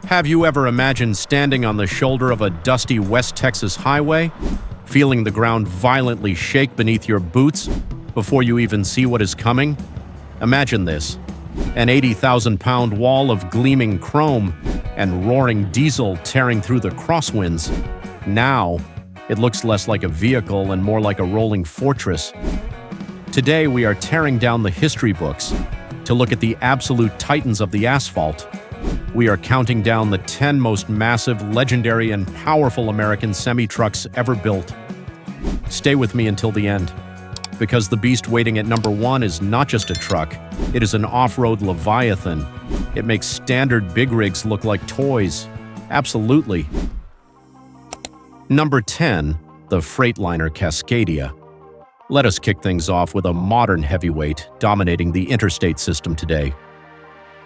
Have you ever imagined standing on the shoulder of a dusty West Texas highway, feeling the ground violently shake beneath your boots before you even see what is coming? Imagine this: an 80,000-pound wall of gleaming chrome and roaring diesel tearing through the crosswinds. Now, it looks less like a vehicle and more like a rolling fortress. Today, we are tearing down the history books to look at the absolute titans of the asphalt. We are counting down the 10 most massive, legendary, and powerful American semi-trucks ever built. Stay with me until the end, because the beast waiting at number 1 is not just a truck, it is an off-road leviathan. It makes standard big rigs look like toys. Absolutely. Number 10, the Freightliner Cascadia. Let us kick things off with a modern heavyweight dominating the interstate system today.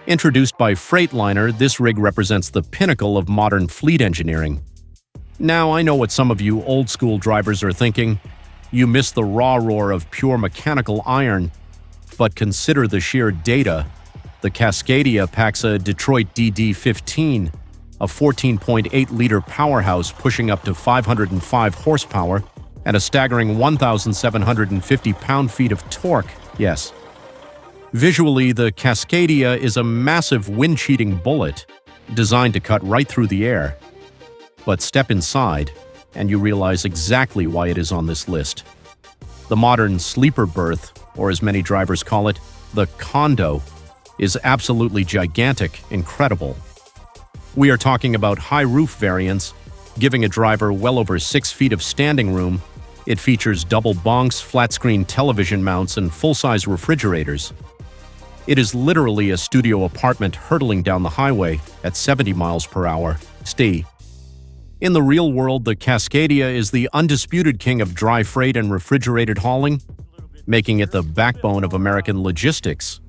Introduced by Freightliner, this rig represents the pinnacle of modern fleet engineering. Now, I know what some of you old-school drivers are thinking. You miss the raw roar of pure mechanical iron. But consider the sheer data. The Cascadia packs a Detroit DD15, a 14.8-liter powerhouse pushing up to 505 horsepower, and a staggering 1,750 pound-feet of torque. Yes. Visually, the Cascadia is a massive wind-cheating bullet designed to cut right through the air. But step inside, and you realize exactly why it is on this list. The modern sleeper berth, or as many drivers call it, the condo, is absolutely gigantic, incredible. We are talking about high-roof variants, giving a driver well over 6 feet of standing room. It features double bunks, flat-screen television mounts, and full-size refrigerators. It is literally a studio apartment hurtling down the highway at 70 miles per hour. In the real world, the Cascadia is the undisputed king of dry freight and refrigerated hauling, making it the backbone of American logistics.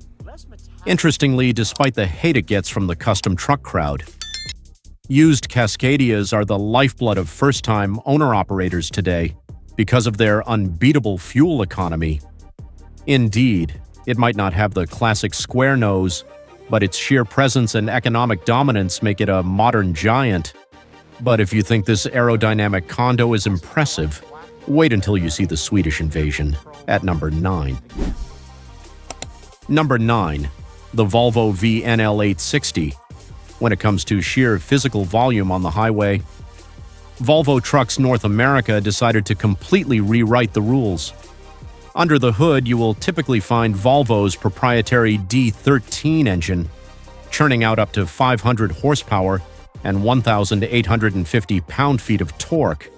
Interestingly, despite the hate it gets from the custom truck crowd, used Cascadias are the lifeblood of first-time owner-operators today because of their unbeatable fuel economy. Indeed, it might not have the classic square nose, but its sheer presence and economic dominance make it a modern giant. But if you think this aerodynamic condo is impressive, wait until you see the Swedish invasion at number 9. Number 9, the Volvo VNL860. When it comes to sheer physical volume on the highway, Volvo Trucks North America decided to completely rewrite the rules. Under the hood, you will typically find Volvo's proprietary D13 engine, churning out up to 500 horsepower and 1,850 pound-feet of torque.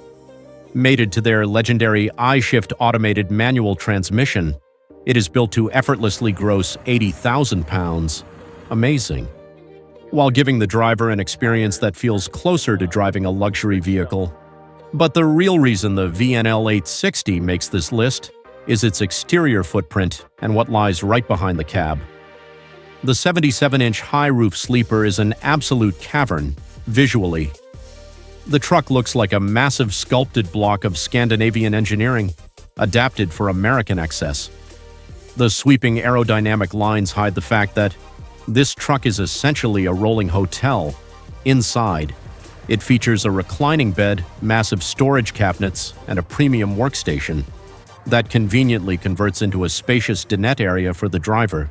Mated to their legendary I-Shift automated manual transmission, it is built to effortlessly gross 80,000 pounds. Amazing. While giving the driver an experience that feels closer to driving a luxury vehicle. But the real reason the VNL860 makes this list is its exterior footprint and what lies right behind the cab. The 77-inch high-roof sleeper is an absolute cavern, visually. The truck looks like a massive sculpted block of Scandinavian engineering, adapted for American excess. The sweeping aerodynamic lines hide the fact that this truck is essentially a rolling hotel. Inside, it features a reclining bed, massive storage cabinets, and a premium workstation that conveniently converts into a spacious dinette area for the driver.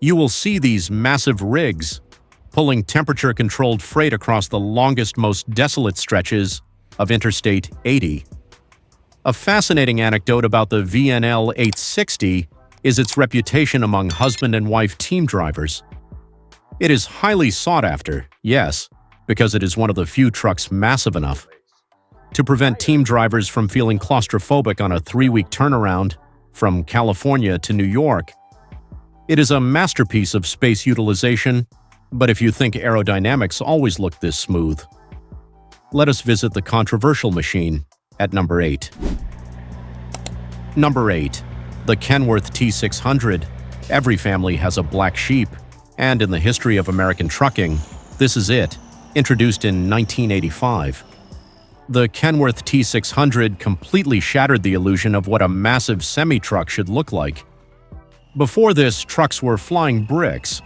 You will see these massive rigs pulling temperature-controlled freight across the longest, most desolate stretches of Interstate 80. A fascinating anecdote about the VNL 860 is its reputation among husband and wife team drivers. It is highly sought after, yes, because it is one of the few trucks massive enough to prevent team drivers from feeling claustrophobic on a 3-week turnaround from California to New York. It is a masterpiece of space utilization, but if you think aerodynamics always look this smooth, let us visit the controversial machine at number 8. Number 8. The Kenworth T600. Every family has a black sheep, and in the history of American trucking, this is it, introduced in 1985. The Kenworth T600 completely shattered the illusion of what a massive semi-truck should look like. Before this, trucks were flying bricks.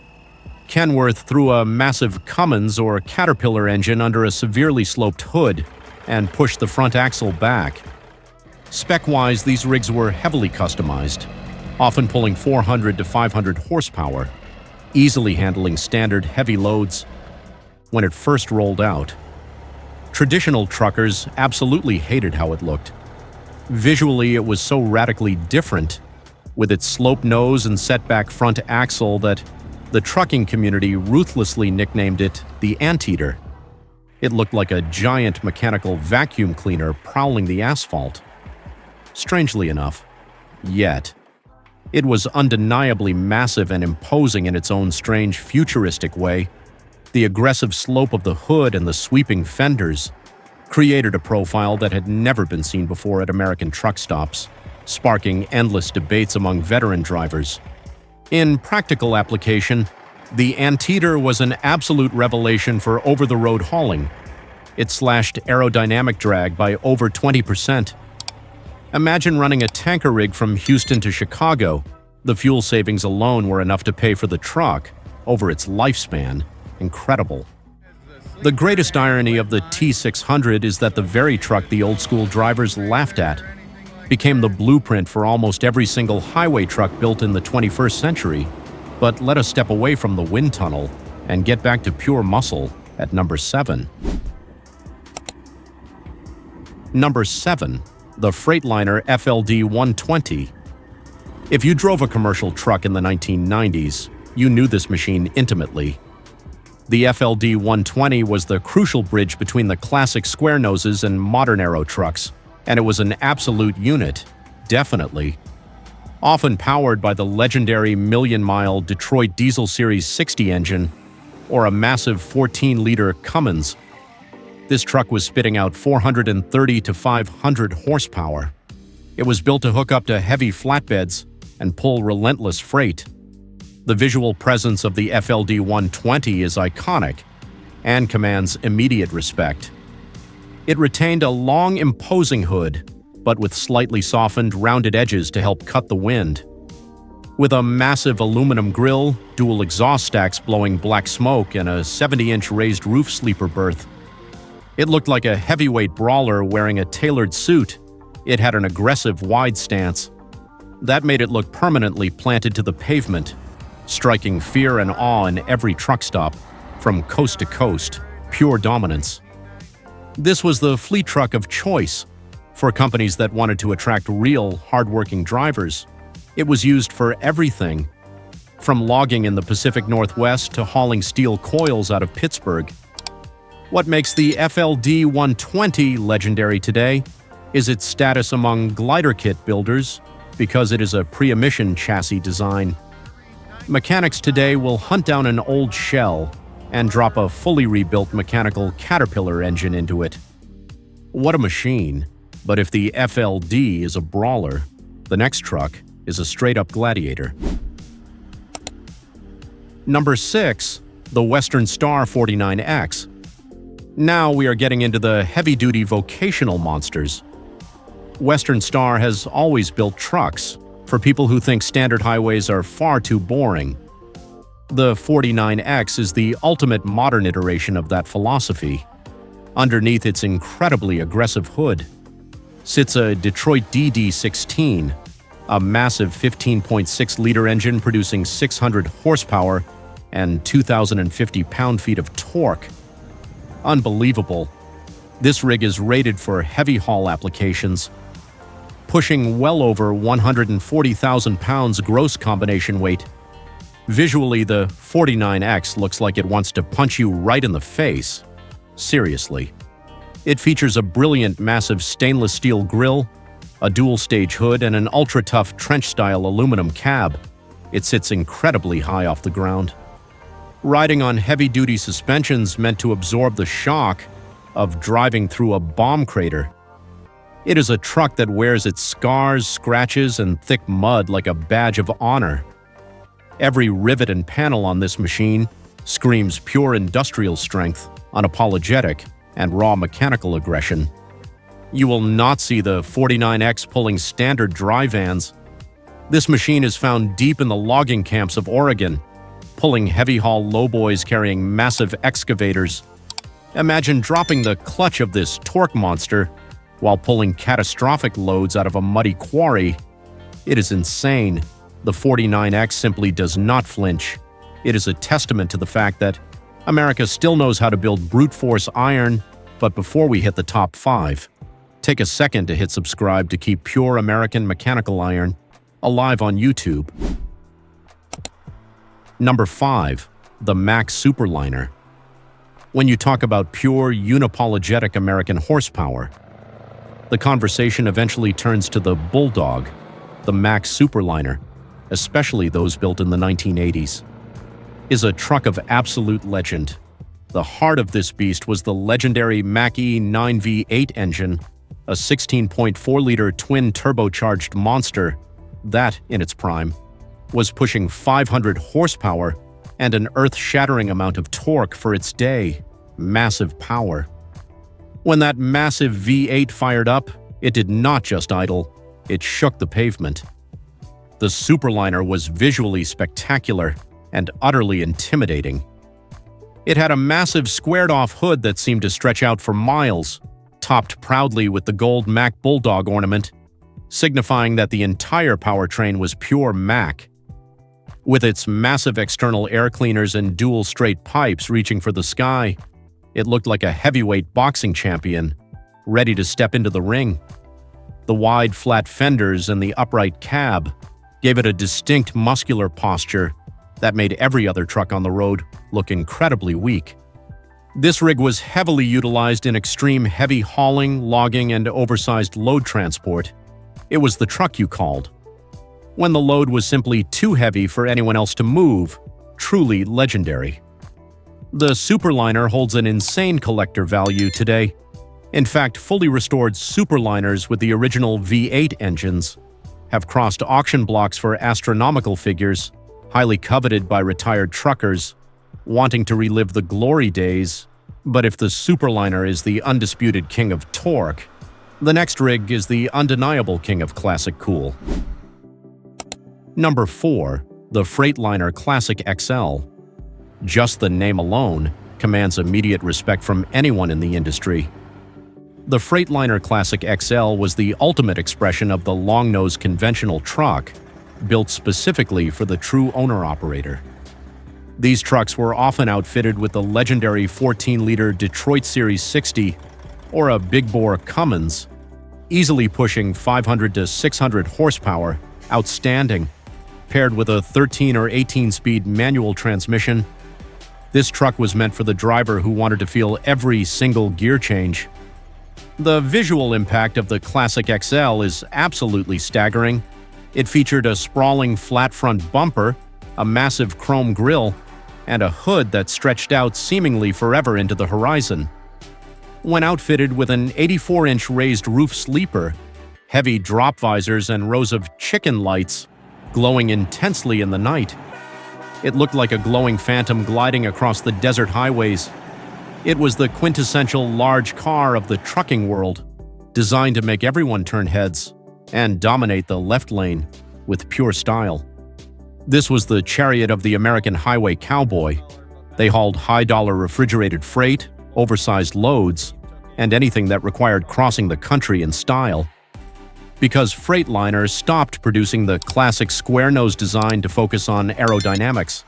Kenworth threw a massive Cummins or Caterpillar engine under a severely sloped hood and pushed the front axle back. Spec-wise, these rigs were heavily customized, often pulling 400 to 500 horsepower, easily handling standard heavy loads. When it first rolled out, traditional truckers absolutely hated how it looked. Visually, it was so radically different, with its sloped nose and setback front axle, that the trucking community ruthlessly nicknamed it the Anteater. It looked like a giant mechanical vacuum cleaner prowling the asphalt. Strangely enough, yet, it was undeniably massive and imposing in its own strange, futuristic way. The aggressive slope of the hood and the sweeping fenders created a profile that had never been seen before at American truck stops, sparking endless debates among veteran drivers. In practical application, the Anteater was an absolute revelation for over-the-road hauling. It slashed aerodynamic drag by over 20%. Imagine running a tanker rig from Houston to Chicago. The fuel savings alone were enough to pay for the truck over its lifespan. Incredible. The greatest irony of the T600 is that the very truck the old-school drivers laughed at became the blueprint for almost every single highway truck built in the 21st century. But let us step away from the wind tunnel and get back to pure muscle at number 7. Number 7. The Freightliner FLD120. If you drove a commercial truck in the 1990s, you knew this machine intimately. The FLD120 was the crucial bridge between the classic square noses and modern aero trucks, and it was an absolute unit, definitely. Often powered by the legendary million-mile Detroit Diesel Series 60 engine or a massive 14-liter Cummins, this truck was spitting out 430 to 500 horsepower. It was built to hook up to heavy flatbeds and pull relentless freight. The visual presence of the FLD120 is iconic and commands immediate respect. It retained a long, imposing hood, but with slightly softened, rounded edges to help cut the wind. With a massive aluminum grille, dual exhaust stacks blowing black smoke, and a 70-inch raised roof sleeper berth, it looked like a heavyweight brawler wearing a tailored suit. It had an aggressive, wide stance that made it look permanently planted to the pavement, striking fear and awe in every truck stop, from coast to coast, pure dominance. This was the fleet truck of choice for companies that wanted to attract real, hard-working drivers. It was used for everything, from logging in the Pacific Northwest to hauling steel coils out of Pittsburgh. What makes the FLD120 legendary today is its status among glider kit builders, because it is a pre-emission chassis design. Mechanics today will hunt down an old shell and drop a fully rebuilt mechanical Caterpillar engine into it. What a machine! But if the FLD is a brawler, the next truck is a straight-up gladiator. Number 6. The Western Star 49X. Now we are getting into the heavy-duty vocational monsters. Western Star has always built trucks for people who think standard highways are far too boring. The 49X is the ultimate modern iteration of that philosophy. Underneath its incredibly aggressive hood sits a Detroit DD16, a massive 15.6-liter engine producing 600 horsepower and 2,050 pound-feet of torque. Unbelievable. This rig is rated for heavy haul applications, pushing well over 140,000 pounds gross combination weight. Visually, the 49X looks like it wants to punch you right in the face. Seriously. It features a brilliant, massive stainless steel grille, a dual-stage hood, and an ultra-tough trench-style aluminum cab. It sits incredibly high off the ground, riding on heavy-duty suspensions meant to absorb the shock of driving through a bomb crater. It is a truck that wears its scars, scratches, and thick mud like a badge of honor. Every rivet and panel on this machine screams pure industrial strength, unapologetic, and raw mechanical aggression. You will not see the 49X pulling standard dry vans. This machine is found deep in the logging camps of Oregon, pulling heavy-haul lowboys carrying massive excavators. Imagine dropping the clutch of this torque monster while pulling catastrophic loads out of a muddy quarry. It is insane. The 49X simply does not flinch. It is a testament to the fact that America still knows how to build brute force iron, but before we hit the top 5, take a second to hit subscribe to keep pure American mechanical iron alive on YouTube. Number 5. The Mack Superliner. When you talk about pure, unapologetic American horsepower, the conversation eventually turns to the bulldog, the Mack Superliner, especially those built in the 1980s. Is a truck of absolute legend. The heart of this beast was the legendary Mack E9V8 engine, a 16.4-liter twin-turbocharged monster that, in its prime, was pushing 500 horsepower and an earth-shattering amount of torque for its day. Massive power. When that massive V8 fired up, it did not just idle, it shook the pavement. The Superliner was visually spectacular and utterly intimidating. It had a massive squared-off hood that seemed to stretch out for miles, topped proudly with the gold Mack Bulldog ornament, signifying that the entire powertrain was pure Mack. With its massive external air cleaners and dual straight pipes reaching for the sky, it looked like a heavyweight boxing champion, ready to step into the ring. The wide, flat fenders and the upright cab gave it a distinct muscular posture that made every other truck on the road look incredibly weak. This rig was heavily utilized in extreme heavy hauling, logging, and oversized load transport. It was the truck you called. When the load was simply too heavy for anyone else to move, truly legendary. The Superliner holds an insane collector value today. In fact, fully restored Superliners with the original V8 engines have crossed auction blocks for astronomical figures, highly coveted by retired truckers wanting to relive the glory days. But if the Superliner is the undisputed king of torque, the next rig is the undeniable king of classic cool. Number 4. The Freightliner Classic XL. Just the name alone commands immediate respect from anyone in the industry. The Freightliner Classic XL was the ultimate expression of the long-nose conventional truck, built specifically for the true owner-operator. These trucks were often outfitted with the legendary 14-liter Detroit Series 60 or a big-bore Cummins, easily pushing 500 to 600 horsepower, outstanding, paired with a 13 or 18-speed manual transmission. This truck was meant for the driver who wanted to feel every single gear change. The visual impact of the Classic XL is absolutely staggering. It featured a sprawling flat-front bumper, a massive chrome grille, and a hood that stretched out seemingly forever into the horizon. When outfitted with an 84-inch raised roof sleeper, heavy drop visors, and rows of chicken lights glowing intensely in the night, it looked like a glowing phantom gliding across the desert highways. It was the quintessential large car of the trucking world, designed to make everyone turn heads and dominate the left lane with pure style. This was the chariot of the American highway cowboy. They hauled high-dollar refrigerated freight, oversized loads, and anything that required crossing the country in style. Because Freightliner stopped producing the classic square-nose design to focus on aerodynamics,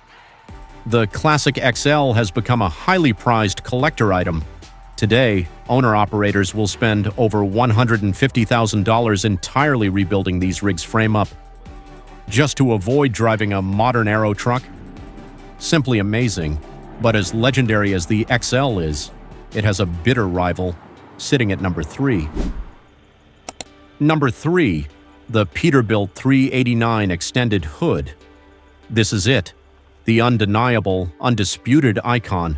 the Classic XL has become a highly prized collector item. Today, owner-operators will spend over $150,000 entirely rebuilding these rigs frame-up, just to avoid driving a modern aero truck. Simply amazing, but as legendary as the XL is, it has a bitter rival, sitting at number 3. Number 3. The Peterbilt 389 Extended Hood. This is it, the undeniable, undisputed icon.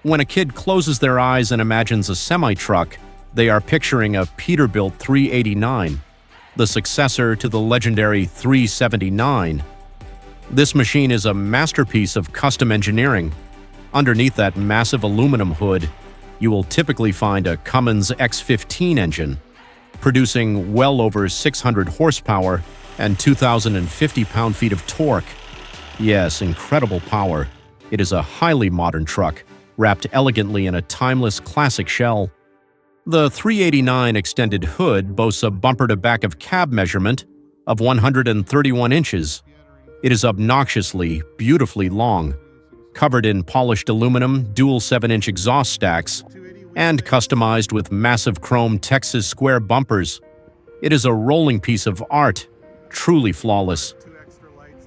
When a kid closes their eyes and imagines a semi-truck, they are picturing a Peterbilt 389, the successor to the legendary 379. This machine is a masterpiece of custom engineering. Underneath that massive aluminum hood, you will typically find a Cummins X15 engine, producing well over 600 horsepower and 2,050 pound-feet of torque. Yes, incredible power. It is a highly modern truck, wrapped elegantly in a timeless classic shell. The 389 extended hood boasts a bumper-to-back-of-cab measurement of 131 inches. It is obnoxiously, beautifully long, covered in polished aluminum dual 7-inch exhaust stacks, and customized with massive chrome Texas square bumpers. It is a rolling piece of art, truly flawless.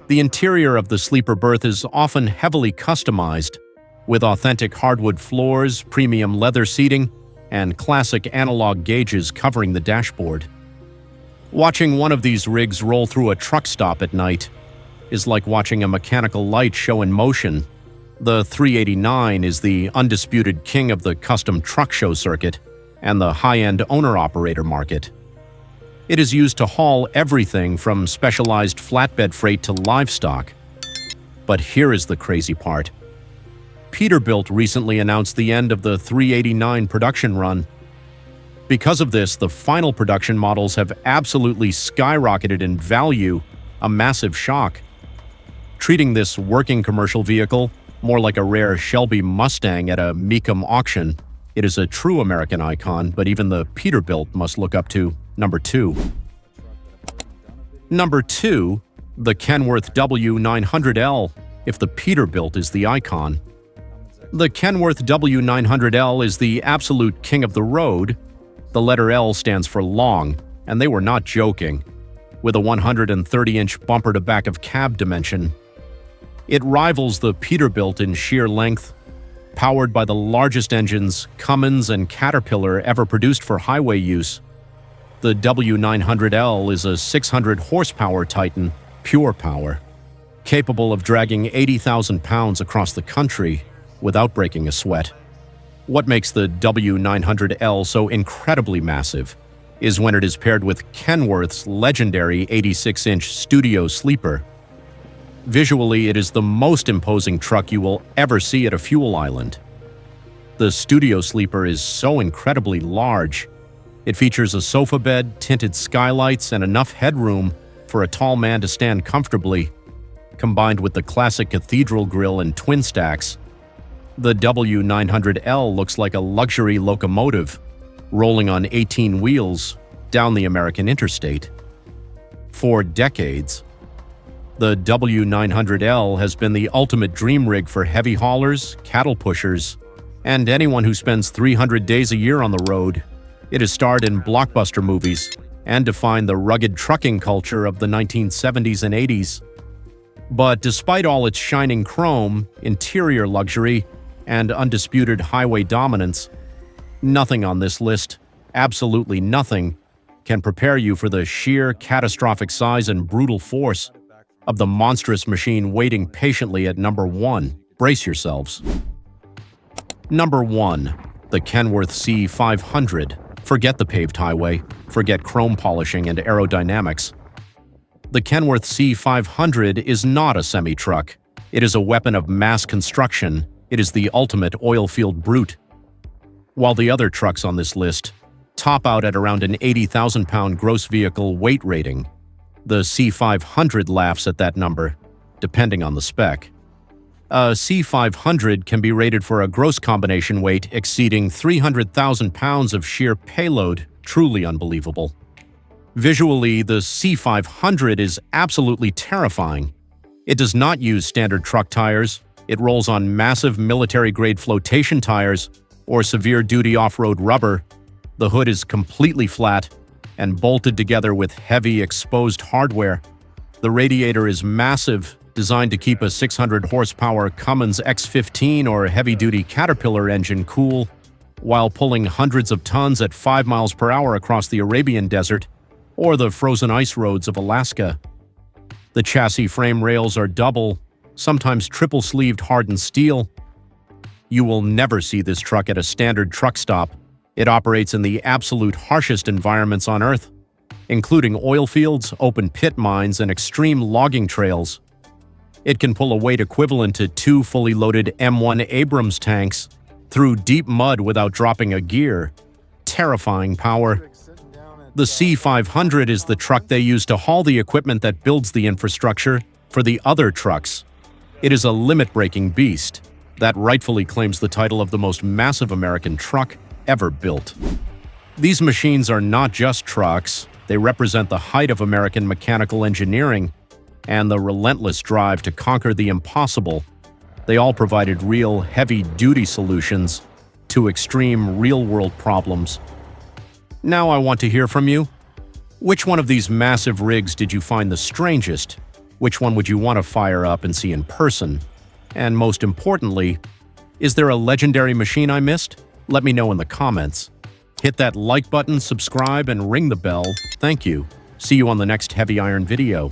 The interior of the sleeper berth is often heavily customized, with authentic hardwood floors, premium leather seating, and classic analog gauges covering the dashboard. Watching one of these rigs roll through a truck stop at night is like watching a mechanical light show in motion. The 389 is the undisputed king of the custom truck show circuit and the high-end owner-operator market. It is used to haul everything from specialized flatbed freight to livestock. But here is the crazy part. Peterbilt recently announced the end of the 389 production run. Because of this, the final production models have absolutely skyrocketed in value, a massive shock. Treating this working commercial vehicle more like a rare Shelby Mustang at a Mecum auction, it is a true American icon, but even the Peterbilt must look up to number 2. Number 2, the Kenworth W900L, if the Peterbilt is the icon. The Kenworth W900L is the absolute king of the road. The letter L stands for long, and they were not joking, with a 130-inch bumper-to-back-of-cab dimension. It rivals the Peterbilt in sheer length, powered by the largest engines Cummins and Caterpillar ever produced for highway use. The W900L is a 600-horsepower Titan, pure power, capable of dragging 80,000 pounds across the country without breaking a sweat. What makes the W900L so incredibly massive is when it is paired with Kenworth's legendary 86-inch studio sleeper. Visually, it is the most imposing truck you will ever see at a fuel island. The studio sleeper is so incredibly large. It features a sofa bed, tinted skylights, and enough headroom for a tall man to stand comfortably. Combined with the classic cathedral grille and twin stacks, the W900L looks like a luxury locomotive, rolling on 18 wheels down the American interstate. For decades, the W900L has been the ultimate dream rig for heavy haulers, cattle pushers, and anyone who spends 300 days a year on the road. It has starred in blockbuster movies and defined the rugged trucking culture of the 1970s and 80s. But despite all its shining chrome, interior luxury, and undisputed highway dominance, nothing on this list, absolutely nothing, can prepare you for the sheer catastrophic size and brutal force of the monstrous machine waiting patiently at number 1. Brace yourselves. Number 1. The Kenworth C500. Forget the paved highway, forget chrome polishing and aerodynamics. The Kenworth C500 is not a semi-truck. It is a weapon of mass construction. It is the ultimate oil-field brute. While the other trucks on this list top out at around an 80,000-pound gross vehicle weight rating, the C500 laughs at that number, depending on the spec. A C500 can be rated for a gross combination weight exceeding 300,000 pounds of sheer payload, truly unbelievable. Visually, the C500 is absolutely terrifying. It does not use standard truck tires. It rolls on massive military-grade flotation tires or severe-duty off-road rubber. The hood is completely flat and bolted together with heavy, exposed hardware. The radiator is massive, designed to keep a 600-horsepower Cummins X15 or heavy-duty Caterpillar engine cool while pulling hundreds of tons at 5 miles per hour across the Arabian Desert or the frozen ice roads of Alaska. The chassis frame rails are double, sometimes triple-sleeved hardened steel. You will never see this truck at a standard truck stop. It operates in the absolute harshest environments on Earth, including oil fields, open pit mines, and extreme logging trails. It can pull a weight equivalent to 2 fully loaded M1 Abrams tanks through deep mud without dropping a gear. Terrifying power. The C500 is the truck they use to haul the equipment that builds the infrastructure for the other trucks It is a limit-breaking beast that rightfully claims the title of the most massive American truck ever built. These machines are not just trucks, they represent the height of American mechanical engineering and the relentless drive to conquer the impossible. They all provided real, heavy-duty solutions to extreme real-world problems. Now I want to hear from you. Which one of these massive rigs did you find the strangest? Which one would you want to fire up and see in person? And most importantly, is there a legendary machine I missed? Let me know in the comments. Hit that like button, subscribe, and ring the bell. Thank you. See you on the next Heavy Iron video.